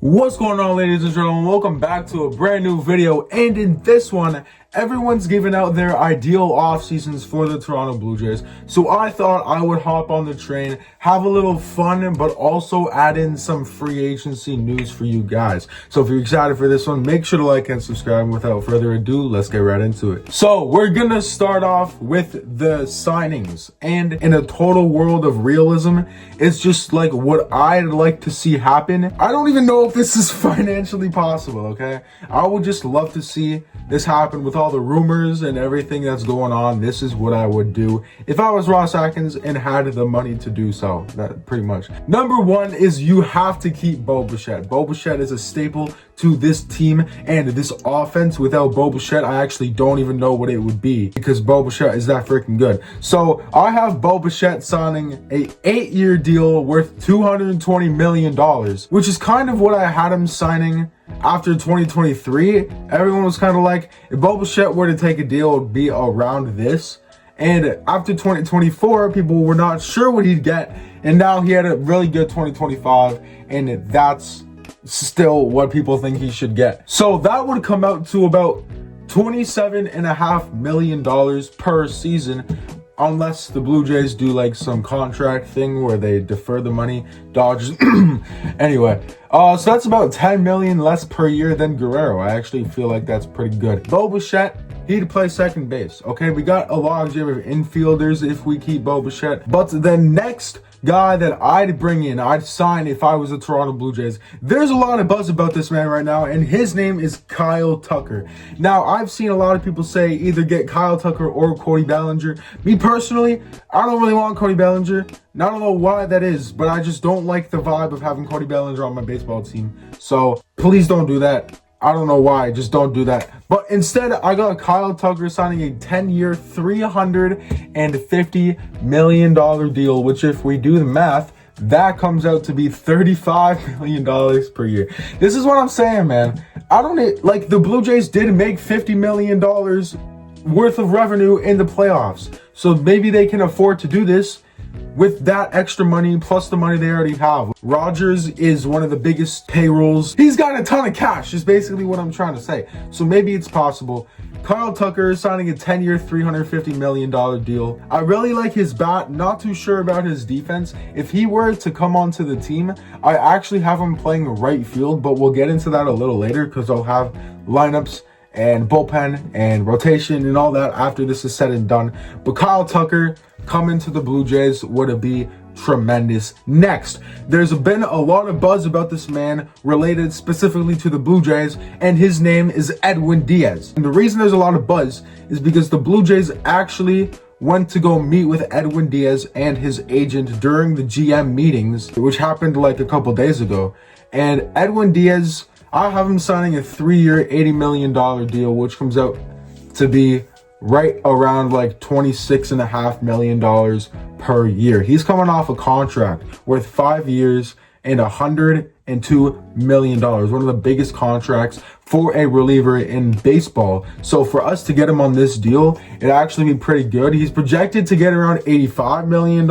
What's going on, ladies and gentlemen? Welcome back to a brand new video, and in this one everyone's giving out their ideal off seasons for the Toronto Blue Jays. So I thought I would hop on the train, have a little fun, but also add in some free agency news for you guys. So if you're excited for this one, make sure to like and subscribe. And without further ado, let's get right into it. So we're gonna start off with the signings, and in a total world of realism, it's just like what I'd like to see happen. I don't even know if this is financially possible, okay? I would just love to see this happen. With all the rumors and everything that's going on, this is what I would do if I was Ross Atkins and had the money to do so. That pretty much. Number one is you have to keep Bo Bichette. Bo Bichette is a staple to this team and this offense. Without Bo Bichette, I actually don't even know what it would be, because Bo Bichette is that freaking good. So I have Bo Bichette signing a 8-year deal worth $220 million, which is kind of what I had him signing after 2023. Everyone was kind of like, if Bo Bichette were to take a deal, it would be around this. And after 2024, people were not sure what he'd get. And now he had a really good 2025. And that's still what people think he should get. So that would come out to about $27.5 million per season, unless the Blue Jays do like some contract thing where they defer the money. Dodgers. Anyway, so that's about $10 million less per year than Guerrero. I actually feel like that's pretty good. Bo Bichette, he'd play second base. Okay, we got a logjam of infielders if we keep Bo Bichette. But the next guy that I'd bring in, I'd sign if I was the Toronto Blue Jays. There's a lot of buzz about this man right now, and his name is Kyle Tucker. Now, I've seen a lot of people say either get Kyle Tucker or Cody Bellinger. Me personally, I don't really want Cody Bellinger. And I don't know why that is, but I just don't like the vibe of having Cody Bellinger on my baseball team. So please don't do that. I don't know why, just don't do that. But instead, I got Kyle Tucker signing a 10-year, $350 million deal, which if we do the math, that comes out to be $35 million per year. This is what I'm saying, man. Like, the Blue Jays did make $50 million worth of revenue in the playoffs. So maybe they can afford to do this with that extra money plus the money they already have. Rogers is one of the biggest payrolls. He's got a ton of cash, is basically what I'm trying to say. So maybe it's possible. Kyle Tucker is signing a 10-year, $350 million deal. I really like his bat. Not too sure about his defense. If he were to come onto the team, I actually have him playing right field, but we'll get into that a little later because I'll have lineups and bullpen and rotation and all that after this is said and done. But Kyle Tucker coming to the Blue Jays would be tremendous. Next, there's been a lot of buzz about this man related specifically to the Blue Jays, and his name is Edwin Diaz. And the reason there's a lot of buzz is because the Blue Jays actually went to go meet with Edwin Diaz and his agent during the GM meetings, which happened like a couple days ago. And Edwin Diaz, I have him signing a 3-year, $80 million deal, which comes out to be right around like $26.5 million per year. He's coming off a contract worth 5 years and $102 million. One of the biggest contracts for a reliever in baseball. So for us to get him on this deal, it'd actually be pretty good. He's projected to get around $85 million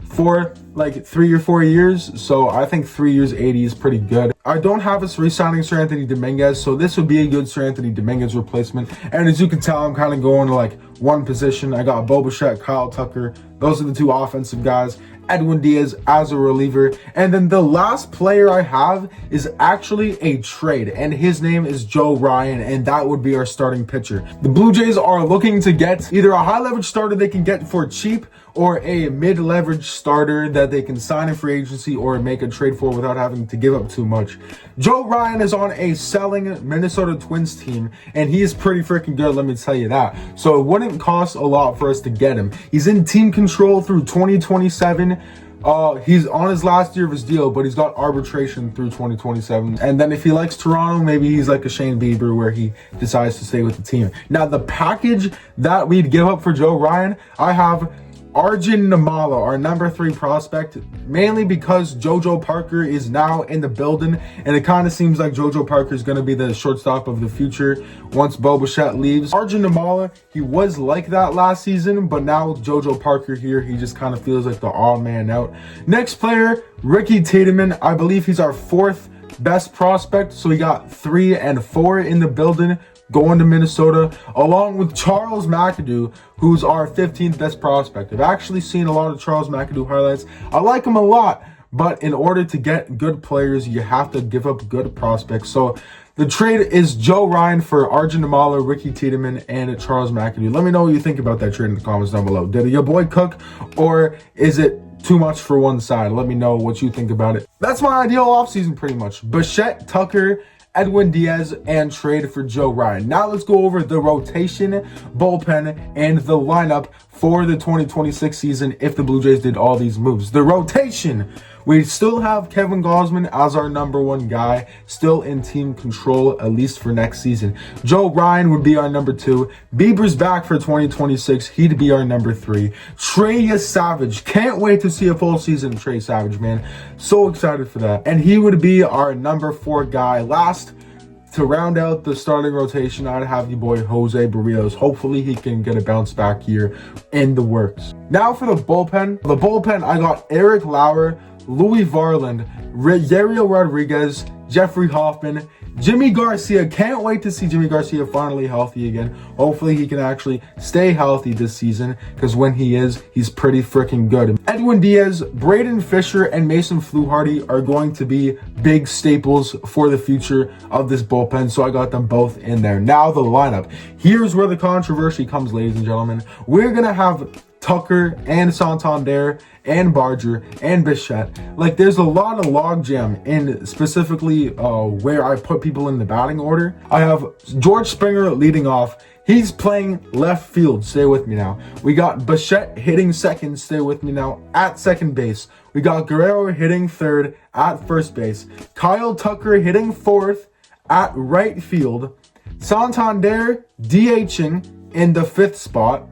for like 3 or 4 years. So I think 3 years, 80 is pretty good. I don't have us re-signing Sir Anthony Dominguez, so this would be a good Sir Anthony Dominguez replacement. And as you can tell, I'm kind of going to like one position. I got Bo Bichette, Kyle Tucker. Those are the two offensive guys. Edwin Diaz as a reliever. And then the last player I have is actually a trade, and his name is Joe Ryan, and that would be our starting pitcher. The Blue Jays are looking to get either a high leverage starter they can get for cheap, or a mid-leverage starter that they can sign in free agency or make a trade for without having to give up too much. Joe Ryan is on a selling Minnesota Twins team, and he is pretty freaking good, let me tell you that. So it wouldn't cost a lot for us to get him. He's in team control through 2027. He's on his last year of his deal, but he's got arbitration through 2027. And then if he likes Toronto, maybe he's like a Shane Bieber where he decides to stay with the team. Now, the package that we'd give up for Joe Ryan, I have Arjun Namala, our number 3 prospect, mainly because JoJo Parker is now in the building, and it kind of seems like JoJo Parker is going to be the shortstop of the future once Bo Bichette leaves. Arjun Namala, he was like that last season, but now with JoJo Parker here, he just kind of feels like the odd man out. Next player, Ricky Tiedemann. I believe he's our 4th best prospect. So we got 3 and 4 in the building going to Minnesota, along with Charles McAdoo, who's our 15th best prospect. I've actually seen a lot of Charles McAdoo highlights. I like him a lot, but in order to get good players, you have to give up good prospects. So the trade is Joe Ryan for Arjun Amala, Ricky Tiedemann, and Charles McAdoo. Let me know what you think about that trade in the comments down below. Did your boy cook, or is it too much for one side? Let me know what you think about it. That's my ideal offseason pretty much. Bichette, Tucker, Edwin Diaz, and trade for Joe Ryan. Now let's go over the rotation, bullpen, and the lineup for the 2026 season if the Blue Jays did all these moves. The rotation, we still have Kevin Gausman as our number 1 guy, still in team control, at least for next season. Joe Ryan would be our number 2. Bieber's back for 2026. He'd be our number 3. Trey Savage. Can't wait to see a full season of Trey Savage, man. So excited for that. And he would be our number 4 guy. Last, to round out the starting rotation, I'd have your boy Jose Barrios. Hopefully he can get a bounce back here in the works. Now for the bullpen. The bullpen, I got Eric Lauer, Louis Varland, Yariel Rodriguez, Jeffrey Hoffman, Jimmy Garcia. Can't wait to see Jimmy Garcia finally healthy again. Hopefully he can actually stay healthy this season, because when he is, he's pretty freaking good. Edwin Diaz, Braden Fisher, and Mason Fluharty are going to be big staples for the future of this bullpen, so I got them both in there. Now the lineup. Here's where the controversy comes, ladies and gentlemen. We're going to have Tucker and Santander and Barger and Bichette. Like, there's a lot of logjam in specifically where I put people in the batting order. I have George Springer leading off. He's playing left field. Stay with me now. We got Bichette hitting second. Stay with me now. At second base. We got Guerrero hitting third at first base. Kyle Tucker hitting fourth at right field. Santander DHing in the 5th spot.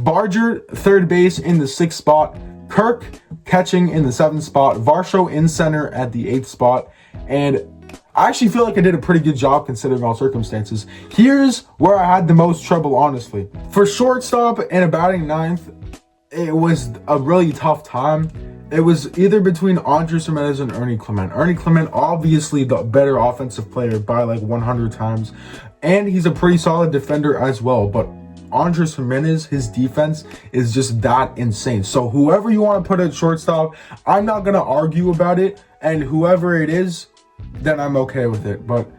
Barger, third base in the 6th spot. Kirk catching in the 7th spot. Varsho in center at the 8th spot. And I actually feel like I did a pretty good job considering all circumstances. Here's where I had the most trouble, honestly. For shortstop and a batting 9th, it was a really tough time. It was either between Andres Gimenez and Ernie Clement. Ernie Clement, obviously the better offensive player by like 100 times. And he's a pretty solid defender as well. But Andres Gimenez, his defense is just that insane. So whoever you want to put at shortstop, I'm not going to argue about it. And whoever it is, then I'm okay with it. But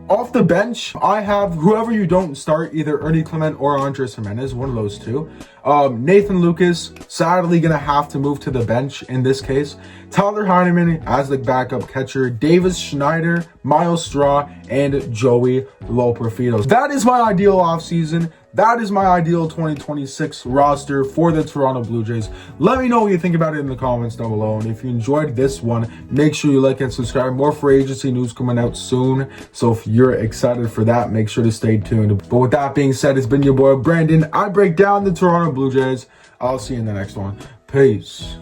off the bench, I have whoever you don't start, either Ernie Clement or Andres Gimenez, one of those two. Nathan Lucas, sadly going to have to move to the bench in this case. Tyler Heineman as the backup catcher. Davis Schneider, Miles Straw, and Joey Loperfido. That is my ideal offseason. That is my ideal 2026 roster for the Toronto Blue Jays. Let me know what you think about it in the comments down below. And if you enjoyed this one, make sure you like and subscribe. More free agency news coming out soon. So if you're excited for that, make sure to stay tuned. But with that being said, it's been your boy Brandon. I break down the Toronto Blue Jays. I'll see you in the next one. Peace.